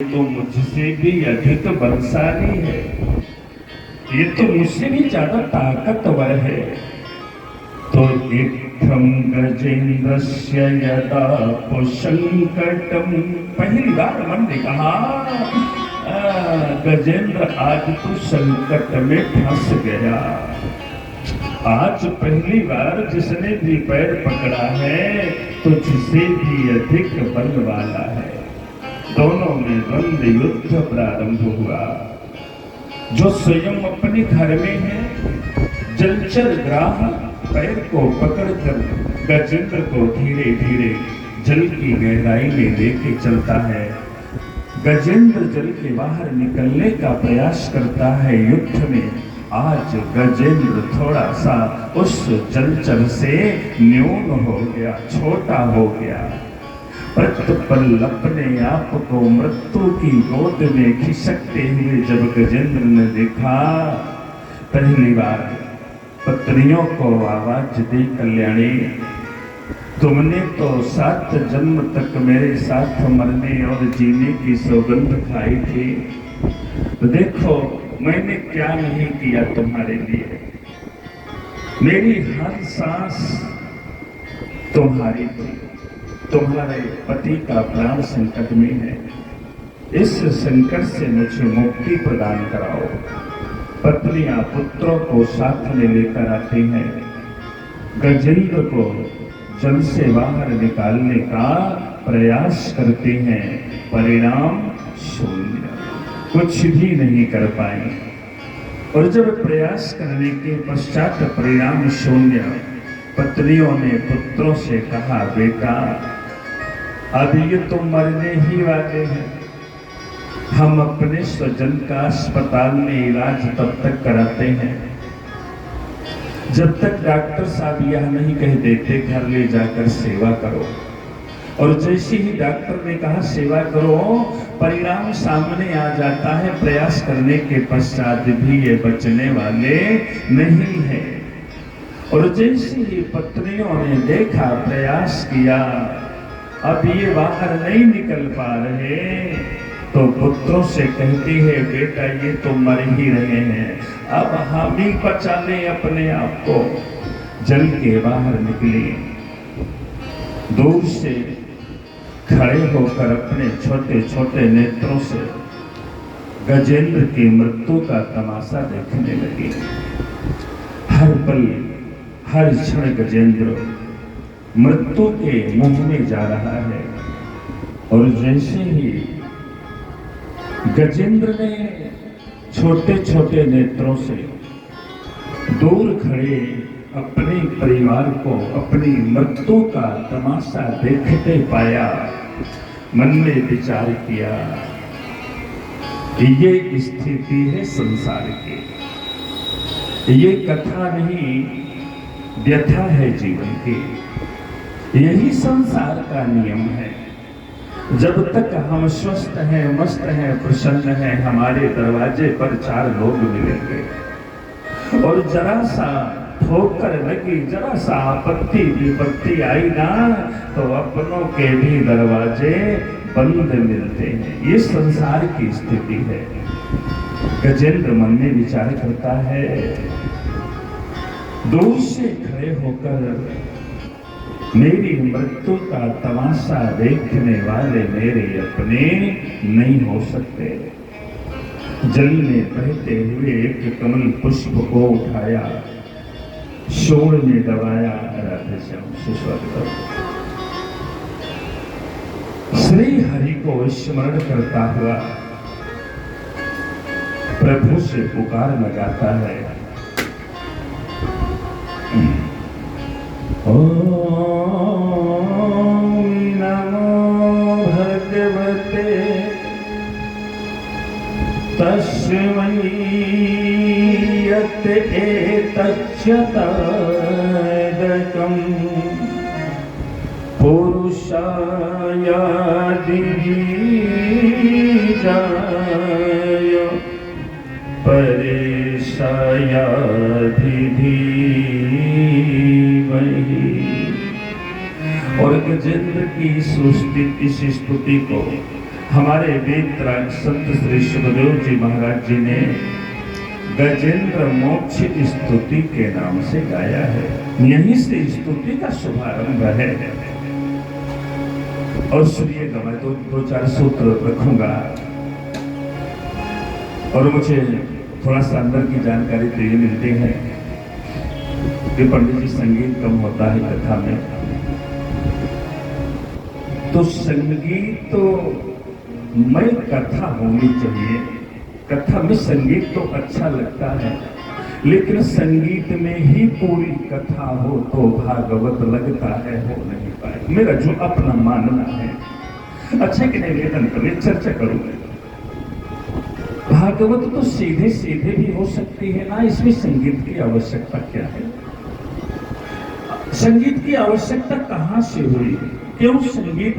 तो मुझसे भी अधिक बलशाली है, ये तो मुझसे भी ज्यादा ताकतवर है। तो इत्थं गजेन्द्रस्य यदा संकटम, पहली बार मन ने कहा गजेंद्र आज तो संकट में फंस गया। आज पहली बार जिसने भी पैर पकड़ा है तो जिसे भी अधिक बल वाला है। दोनों में द्वंद युद्ध प्रारंभ हुआ। जो स्वयं अपने घर में है, जलचर ग्राह पैर को पकड़कर गजेंद्र को धीरे धीरे जल की गहराई में लेके चलता है। गजेंद्र जल के बाहर निकलने का प्रयास करता है युद्ध में। आज गजेंद्र थोड़ा सा उस जलचर से न्यून हो गया, छोटा हो गया। प्रतिपल अपने आप को मृत्यु की गोद में खिसकते हुए जब गजेंद्र ने देखा, पहली बार पत्नियों को आवाज दी, कल्याणी तुमने तो 7 जन्म तक मेरे साथ मरने और जीने की सौगंध खाई थी, तो देखो मैंने क्या नहीं किया तुम्हारे लिए। मेरी हर सांस तुम्हारी थी। तुम्हारे पति का प्राण संकट में है, इस संकट से मुझे मुक्ति प्रदान कराओ। पत्नियां पुत्रों को साथ में लेकर आती हैं, गजेंद्र को जल से बाहर निकालने का प्रयास करते हैं, परिणाम शून्य, कुछ भी नहीं कर पाए। और जब प्रयास करने के पश्चात परिणाम शून्य, पत्नियों ने पुत्रों से कहा, बेटा अब ये तो मरने ही वाले हैं, हम अपने स्वजन का अस्पताल में इलाज तब तक कराते हैं जब तक डॉक्टर साहब यह नहीं कह देते घर ले जाकर सेवा करो। और जैसे ही डॉक्टर ने कहा सेवा करो, परिणाम सामने आ जाता है। प्रयास करने के पश्चात भी ये बचने वाले नहीं है। और जैसे ही पत्नियों ने देखा, प्रयास किया, अब ये बाहर नहीं निकल पा रहे, तो पुत्रों से कहती है, बेटा ये तो मर ही रहे हैं, अब हम ही बचा लें अपने आप को। जल के बाहर निकली, दूर से खड़े होकर अपने छोटे छोटे नेत्रों से गजेंद्र की मृत्यु का तमाशा देखने लगी। हर पल हर क्षण गजेंद्र मृत्यु के मुंह में जा रहा है। और जैसे ही गजेंद्र ने छोटे छोटे नेत्रों से दूर खड़े अपने परिवार को अपनी मृत्यु का तमाशा देखते पाया, मन में विचार किया, ये स्थिति है संसार की, ये कथा नहीं व्यथा है जीवन की। यही संसार का नियम है। जब तक हम स्वस्थ हैं, मस्त हैं, प्रसन्न हैं, हमारे दरवाजे पर 4 लोग मिलेंगे। और जरा सा ठोकर लगी, जरा सा आपत्ति विपत्ति आई ना, तो अपनों के भी दरवाजे बंद मिलते हैं। ये संसार की स्थिति है। गजेंद्र मन में विचार करता है, दूर से खड़े होकर मेरी मृत्यु का तमाशा देखने वाले मेरे अपने नहीं हो सकते। जल में बहते हुए एक कमल पुष्प को उठाया, शोर में दबाया, राधे श्याम सुस्वागत। श्री हरि को स्मरण करता हुआ प्रभु से पुकार लगाता है, ओम नमो भगवते तस्मै यत् एतच्च तदकं पुरुषाय दिव्याय परेशाय और गजेंद्र की इस स्तुति को हमारे वेदराज संत श्री सुखदेव जी महाराज जी ने गजेंद्र मोक्ष स्तुति के नाम से गाया है। यहीं से स्तुति का शुभारंभ है। और सुनिएगा, मैं तो दो चार सूत्र रखूंगा और मुझे थोड़ा सा अंदर की जानकारी तो ये मिलती है कि पंडित जी संगीत कम होता है कथा में, तो संगीत तो मैं कथा होनी चाहिए। कथा में संगीत तो अच्छा लगता है, लेकिन संगीत में ही पूरी कथा हो तो भागवत लगता है हो नहीं पाए, मेरा जो अपना मानना है। अच्छा कि नहीं, वेदांत में चर्चा करूंगा। भागवत तो सीधे सीधे भी हो सकती है ना, इसमें संगीत की आवश्यकता क्या है? संगीत की आवश्यकता कहां से हुई? क्यों संगीत